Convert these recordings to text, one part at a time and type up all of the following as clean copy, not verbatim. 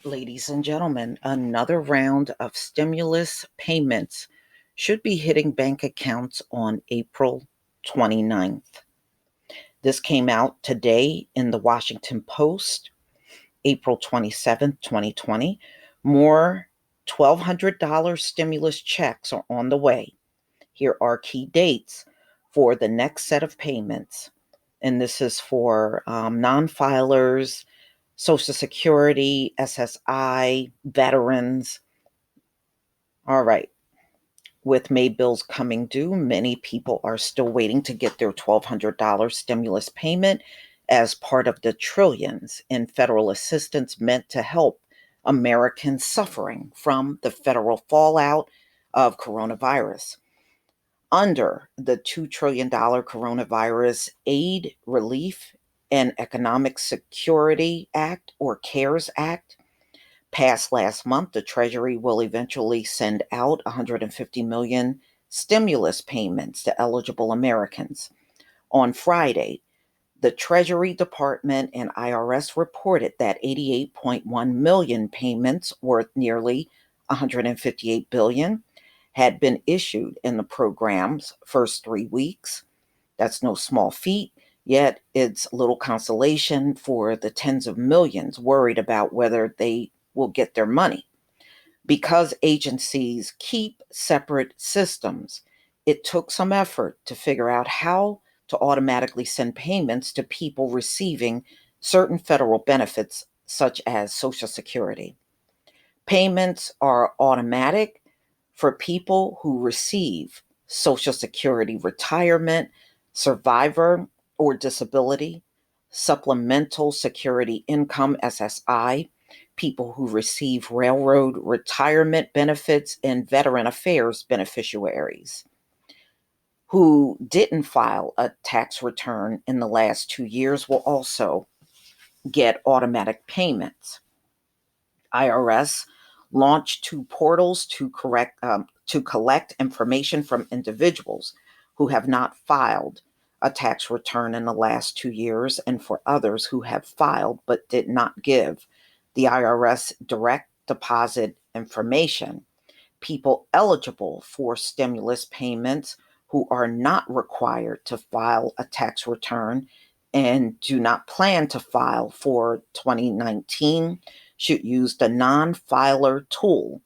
Ladies and gentlemen, another round of stimulus payments should be hitting bank accounts on April 29th. This came out today in the Washington Post, April 27th, 2020. More $1,200 stimulus checks are on the way. Here are key dates for the next set of payments. And this is for non filers, Social Security, SSI, veterans. All right. With May bills coming due, many people are still waiting to get their $1,200 stimulus payment as part of the trillions in federal assistance meant to help Americans suffering from the federal fallout of coronavirus. Under the $2 trillion Coronavirus Aid, Relief, and Economic Security Act, or CARES Act, passed last month, the Treasury will eventually send out 150 million stimulus payments to eligible Americans. On Friday, the Treasury Department and IRS reported that 88.1 million payments worth nearly 158 billion had been issued in the program's first 3 weeks. That's no small feat, yet it's little consolation for the tens of millions worried about whether they will get their money. Because agencies keep separate systems, it took some effort to figure out how to automatically send payments to people receiving certain federal benefits, such as Social Security. Payments are automatic for people who receive Social Security retirement, survivor or disability, supplemental security income SSI, people who receive railroad retirement benefits, and veteran affairs beneficiaries who didn't file a tax return in the last 2 years will also get automatic payments. IRS launched two portals to collect information from individuals who have not filed a tax return in the last 2 years, and for others who have filed but did not give the IRS direct deposit information. People eligible for stimulus payments who are not required to file a tax return and do not plan to file for 2019 should use the non-filer tool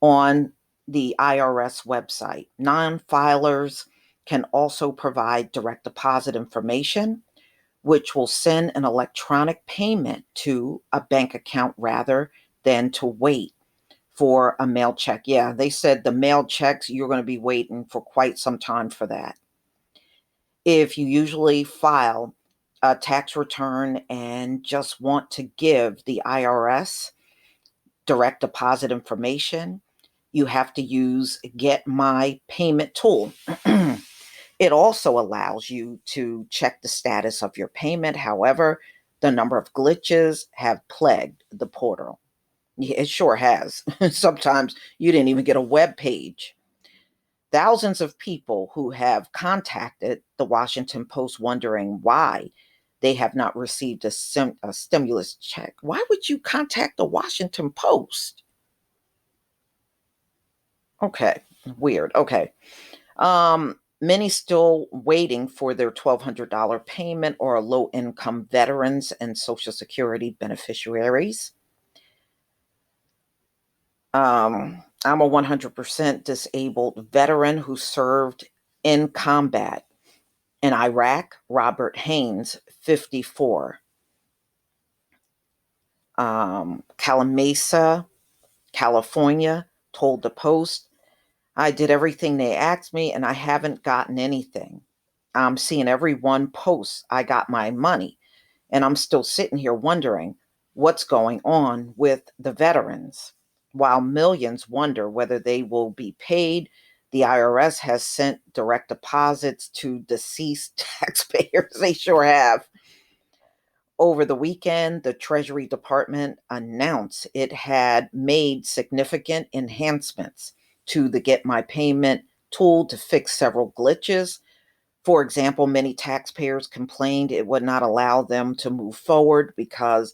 on the IRS website. Non-filers can also provide direct deposit information, which will send an electronic payment to a bank account rather than to wait for a mail check. Yeah, they said the mail checks, you're going to be waiting for quite some time for that. If you usually file a tax return and just want to give the IRS direct deposit information, you have to use Get My Payment tool. It also allows you to check the status of your payment. However, the number of glitches have plagued the portal. It sure has. Sometimes you didn't even get a web page. Thousands of people who have contacted the Washington Post wondering why they have not received a stimulus check. Why would you contact the Washington Post? Okay, weird. Okay. Many still waiting for their $1,200 payment or low income veterans and Social Security beneficiaries. I'm a 100% disabled veteran who served in combat in Iraq. Robert Haynes, 54. Calamasa, California, told the Post, I did everything they asked me and I haven't gotten anything. I'm seeing everyone post I got my money, and I'm still sitting here wondering what's going on with the veterans. While millions wonder whether they will be paid, the IRS has sent direct deposits to deceased taxpayers. They sure have. Over the weekend, the Treasury Department announced it had made significant enhancements to the Get My Payment tool to fix several glitches. For example, many taxpayers complained it would not allow them to move forward because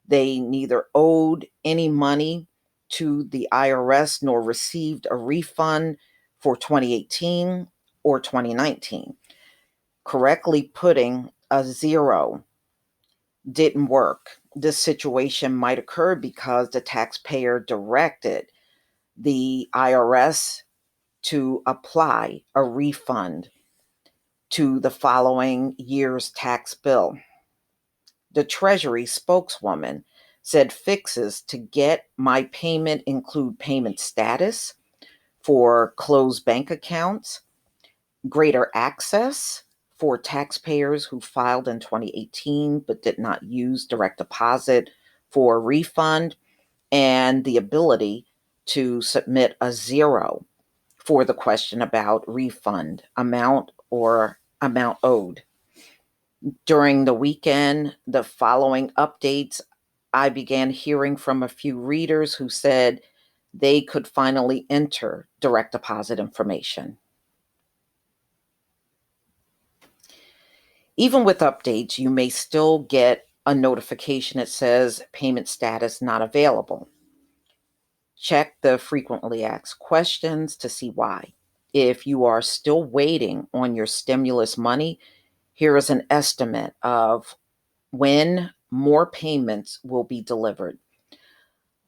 They neither owed any money to the IRS nor received a refund for 2018 or 2019. Correctly putting a zero didn't work. This situation might occur because the taxpayer directed the IRS to apply a refund to the following year's tax bill. The Treasury spokeswoman said fixes to get my payment include payment status for closed bank accounts, greater access for taxpayers who filed in 2018 but did not use direct deposit for a refund, and the ability to submit a zero for the question about refund amount or amount owed. During the weekend, the following updates, I began hearing from a few readers who said they could finally enter direct deposit information. Even with updates, you may still get a notification that says payment status not available. Check the frequently asked questions to see why. If you are still waiting on your stimulus money, here is an estimate of when more payments will be delivered.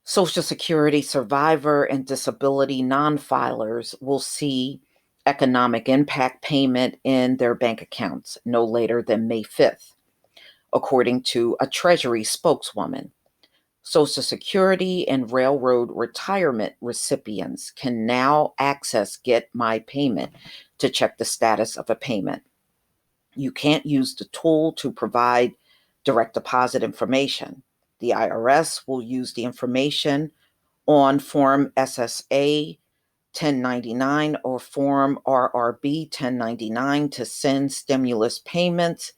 Social Security survivor and disability non-filers will see economic impact payment in their bank accounts no later than May 5th, according to a Treasury spokeswoman. Social Security and Railroad retirement recipients can now access Get My Payment to check the status of a payment. You can't use the tool to provide direct deposit information. The IRS will use the information on Form SSA 1099 or Form RRB 1099 to send stimulus payments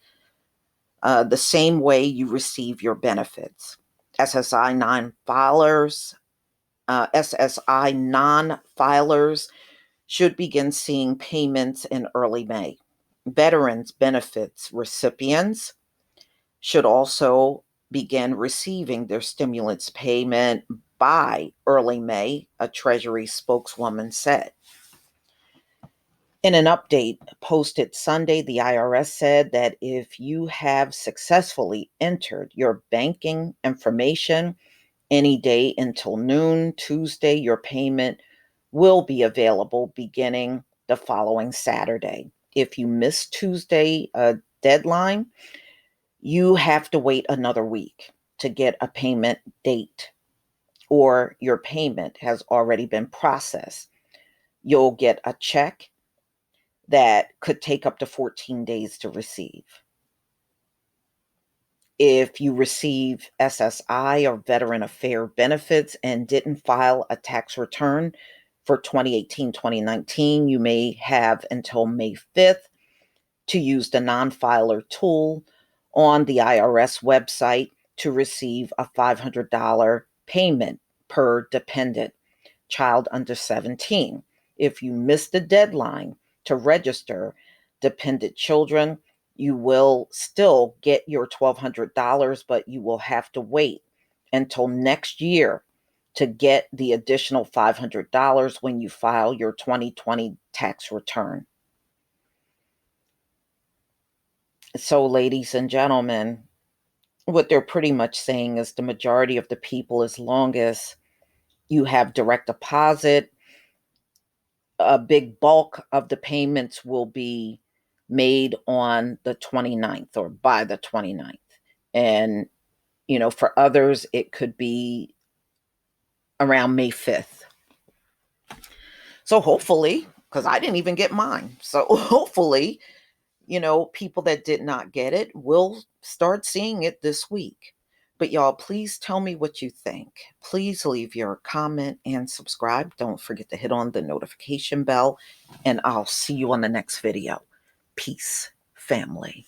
the same way you receive your benefits. SSI non-filers should begin seeing payments in early May. Veterans benefits recipients should also begin receiving their stimulus payment by early May, a Treasury spokeswoman said. In an update posted Sunday, the IRS said that if you have successfully entered your banking information any day until noon Tuesday, your payment will be available beginning the following Saturday. If you miss Tuesday deadline, you have to wait another week to get a payment date, or your payment has already been processed. You'll get a check that could take up to 14 days to receive. If you receive SSI or Veteran Affairs benefits and didn't file a tax return for 2018-2019, you may have until May 5th to use the non-filer tool on the IRS website to receive a $500 payment per dependent child under 17. If you miss the deadline to register dependent children, you will still get your $1,200, but you will have to wait until next year to get the additional $500 when you file your 2020 tax return. So, ladies and gentlemen, what they're pretty much saying is the majority of the people, as long as you have direct deposit, a big bulk of the payments will be made on the 29th or by the 29th. And, for others, it could be around May 5th. So hopefully, because I didn't even get mine. So hopefully, people that did not get it will start seeing it this week. But y'all, please tell me what you think. Please leave your comment and subscribe. Don't forget to hit on the notification bell, and I'll see you on the next video. Peace, family.